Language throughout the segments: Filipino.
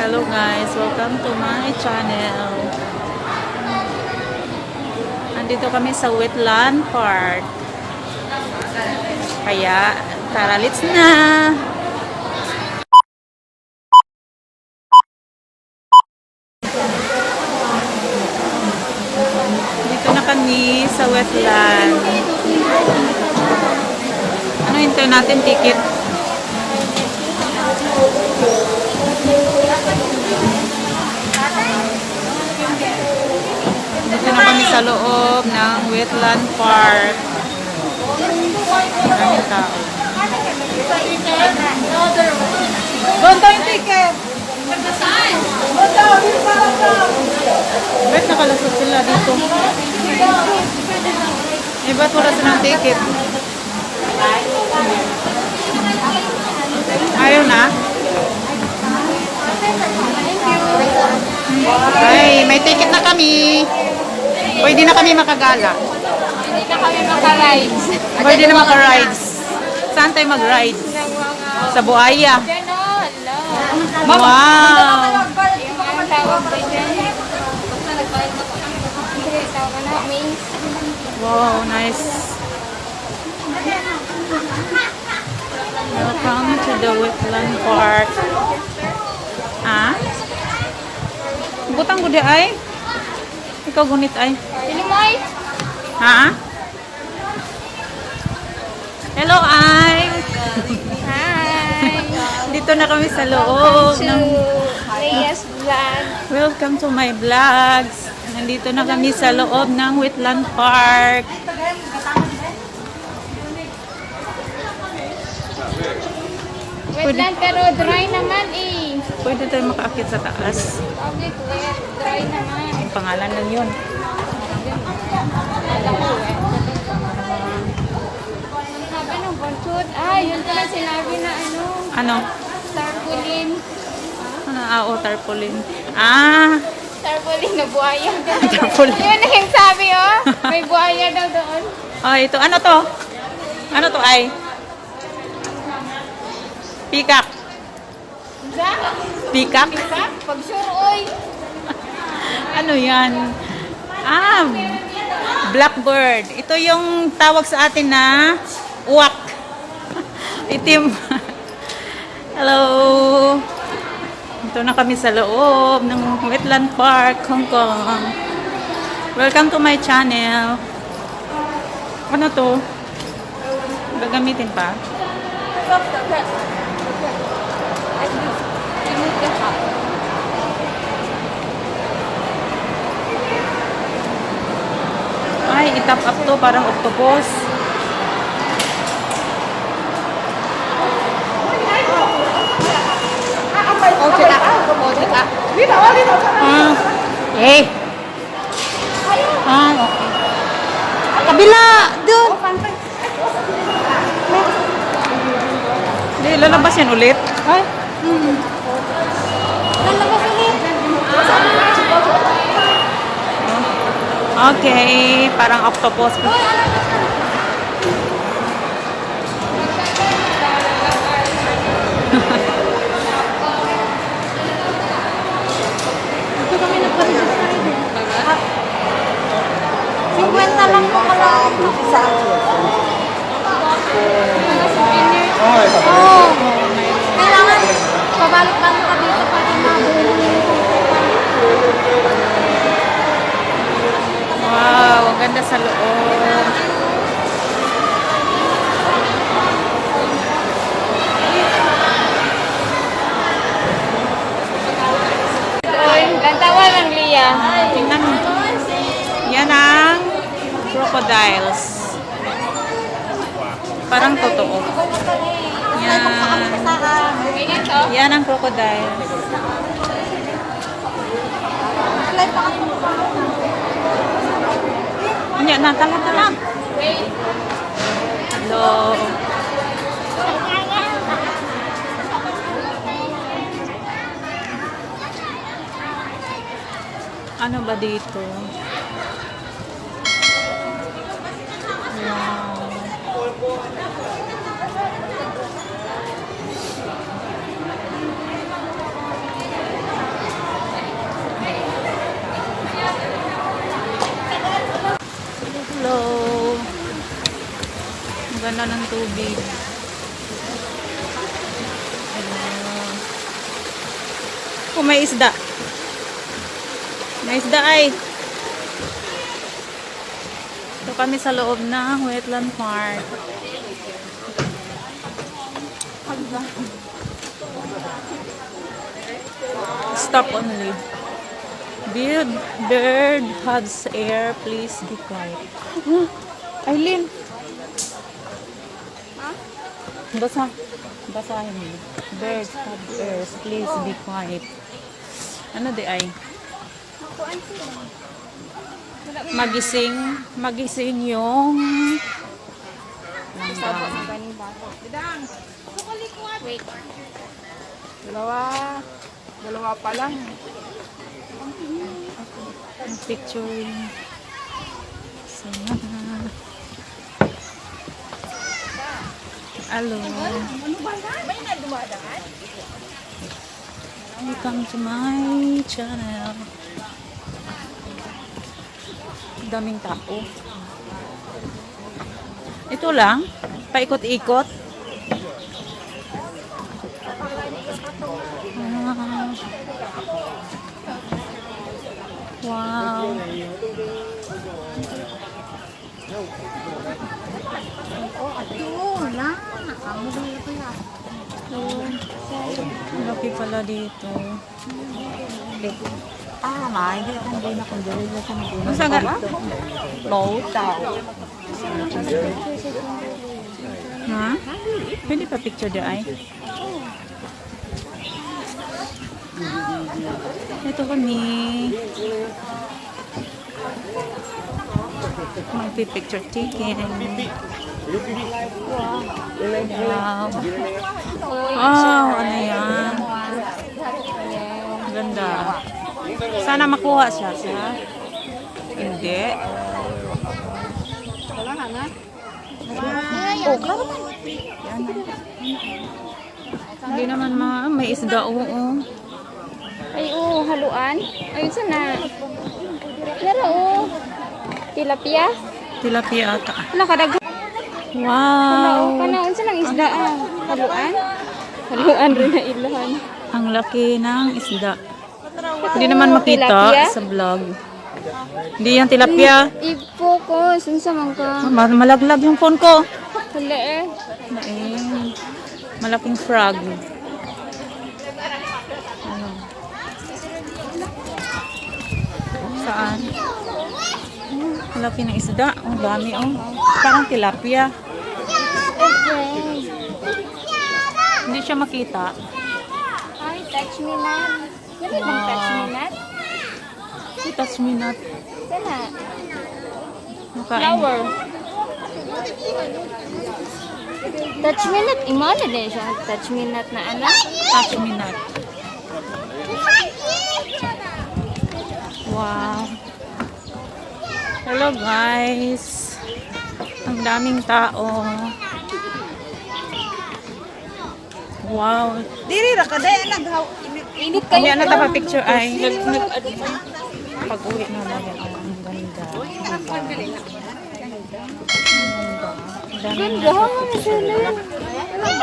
Hello guys, welcome to my channel. Andito kami sa Wetland Park. Kaya, tara, let's na! Dito na kami sa wetland. Ano hintay natin ticket? Dito na kami sa loob ng Wetland Park. Maraming tao. Ganda yung ticket! Ba't nakalusot sila dito? Eh, ba't wala silang ticket? Ayaw na? Ay, may ticket na kami. Pwede na kami makagala. Hindi na kami maka-rides. Pwede na maka-rides. Saan tayo mag-rides? Sa Buhaya. Wow! Yung ang tawag ba dyan? Tawag na, Maze. Wow, nice. Welcome to the Wetland Park. Ah? Butang ko di ay? Ikaw gunit ay? Sino mo ay? Ha? Hello ay! Hi! Dito na kami sa loob To ng... Leia's vlog. Welcome to my vlogs. Nandito na kami sa loob ng Wetland Park. Wetland pero dry naman eh. Pwede tayo makaakit sa taas. Public wet, dry naman. Ang pangalan lang yun. Alam ko wet. Sabi ng bunchod. Ah, yun pala sinabi na ano. Ano? Tarpaulin. Ano? Ah, oh, tarpaulin. Ah! Tarpaulin na buhaya. Tarpaulin. Yun na yung sabi oh. May buhaya daw doon. Oh, ito. Ano to? Ano to ay? Peacock. Peacock? Pag sure oy. Ano yan? Ah, blackbird. Ito yung tawag sa atin na uwak. Itim. Hello. Ito na kami sa loob ng Wetland Park, Hong Kong. Welcome to my channel. Ano to? Gagamitin pa? Ay, itap up to, parang octopus. Ah, eh. Ah, okay. Kabila, doon. Hindi, lalabas yan ulit. Ay. Lalabas ulit. Okay, parang octopus. Ito kami nagpa-register din. 50 lang po pala. Oo. Kailangan pabalik-balik ka dito pa rin Wow, ang ganda sa loob. Lantawa ng Lia. Tingnan mo. Yan ang crocodiles. Parang totoo. Yan. Yan ang crocodiles. Hindi na, tala. Hello. Ano ba dito? Wow. Ganda ng tubig. Ayan. Oh, may isda. May isda ay. Ito kami sa loob ng Wetland Park. Stop only. Bird has air. Please be quiet. Aileen. Basa. Basahin mo. Birds have air. Please be quiet. Ano di ay? Magising yung Sabot ng ganing bata. Wait. Dalawa pa lang. picturing. Sana. Hello. Welcome to my channel. Daming tao. Ito lang, paikot-ikot. Wow. Laki pala dito. Hindi na kung dali na sa naguna. Masa nga? Low tao. Ha? Pwede pa picture di ay? Ito kami. Magpipicture taking. Wow. Oh, ano yan? Ganda. Sana makuha siya. Hindi. Oh, klaro man. Hindi naman may isda. Oo. Ay, haluan. Ayun sana. Laro, tilapia. Tilapia ata. Wala kadag. Wow. Kanaon sa lang isda. Haluan. Haluan rin na ilahan. Ang laki ng isda. Hindi naman makita Tilapia? sa vlog. Hindi yan tilapia. I-focus. Unsa man ka? Malaglag yung phone ko. Hala eh. Naing. Malaking frog. Ano? Saan? Malaki ng isda. Oh, dami oh. Parang tilapia. Hindi siya makita. Ay, touch me not. Dali bang touch me not? Touch me not. Sana. Makain. Flower. Touch me not. Imana din siya. Touch me not na anak. Touch me not. Wow. Hello guys. Ang daming tao. Wow. Diri ra kada naghaw. Init Hindi kayo. na pa picture ay pag-uwi na natin. Ang ganda. Ganda. Masala.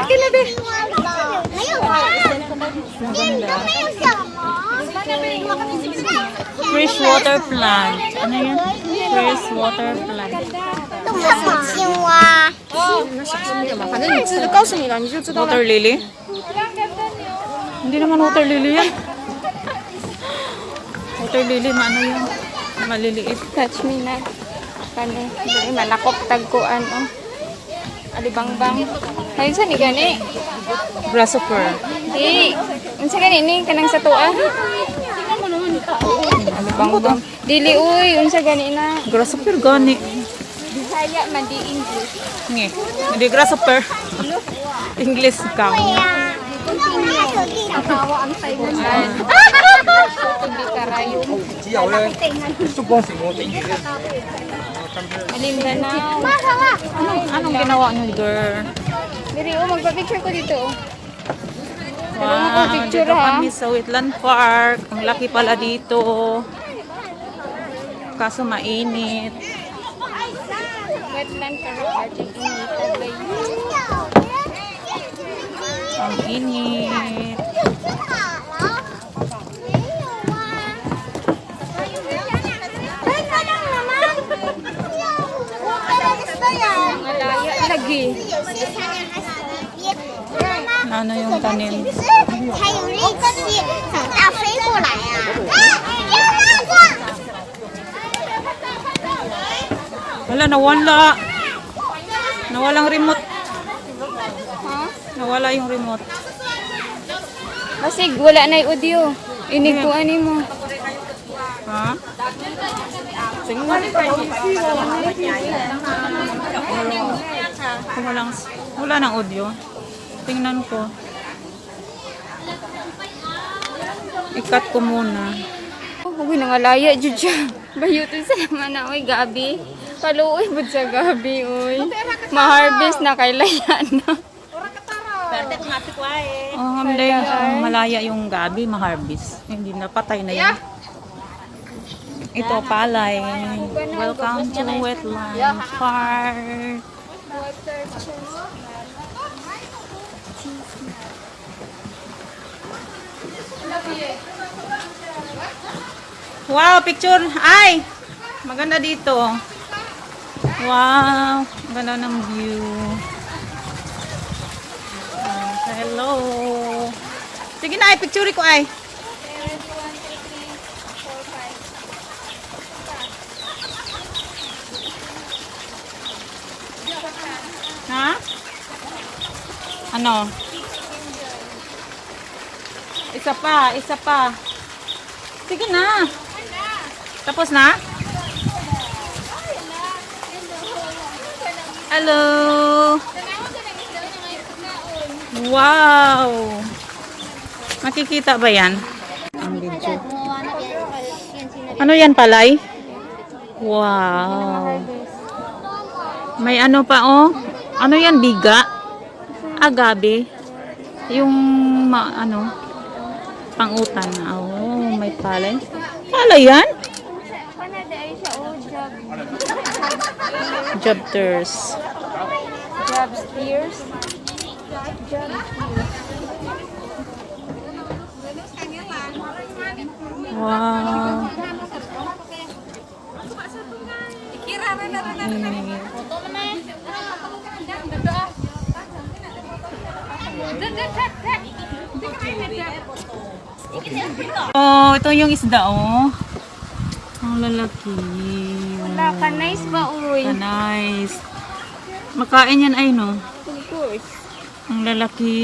Akin na be. Fresh water plant. Ano yan? Fresh water plant. Water lily? Hindi naman water lily yan. Water lily, ano yan? Maliliit. Touch me not. Kani. Dali manakop tagkuan. Oh. Alibangbang. Ayun sa ni gani. Grasshopper. Di. Unsa gani ni kanang sa tuwa? Alibangbang. Dili uy, unsa gani na? Grasshopper gani. Bisaya man di English. Nge. Hindi grasshopper. English ka. Akawa ang Taiwan. Hindi karayo. Alindanao. Anong ginawa niyo, girl? Diri magpa-picture ko dito. Wow, picture, dito ha? kami sa Wetland Park. Ang laki pala dito. Kaso mainit. wetland pero ating initan ba yun? Ang init. Malaya lagi. Ano yung tanim? 还有力气，长大飞过来呀、Wala, nawala. Nawalang remote. Nawala yung remote. Kasi wala na yung audio. Iniguan mo. Ha? Wala nang audio. Tingnan ko. Ikat ko muna. Huwag nangalaya, jud siya. Bayutin sa naman na, oy, gabi. Paluoy, bud sa gabi, oy. Ma-harvest na kay laya na. Oh, hamday, malaya yung gabi, ma-harvest. Hindi na, patay na yan. Ito, palay. Welcome to Wetland Park. Wow, picture. Ay! Maganda dito. Wow, maganda ng view. Hello. Sige na, picture ko ay. Ha? Ano? Isa pa, isa pa. Sige na. Tapos na? Hello. Wow. Makikita ba yan? Ang video. Ano yan, palay? Wow. May ano pa, oh. Ano yan, biga? Agabi. Yung, ano, pangutan. Oh, may palay. Palay yan? Jobters. Job steers. Wow. Oh, ito yung isda, oh. Ang lalaki. Wala ka, nice ba, uy? Nice. Makain yan ay, no? Of course. Ang lalaki.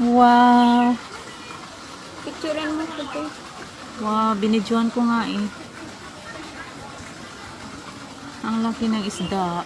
Wow. Picturean mo ito. Wow, binidyohan ko nga eh. Ang laki ng isda.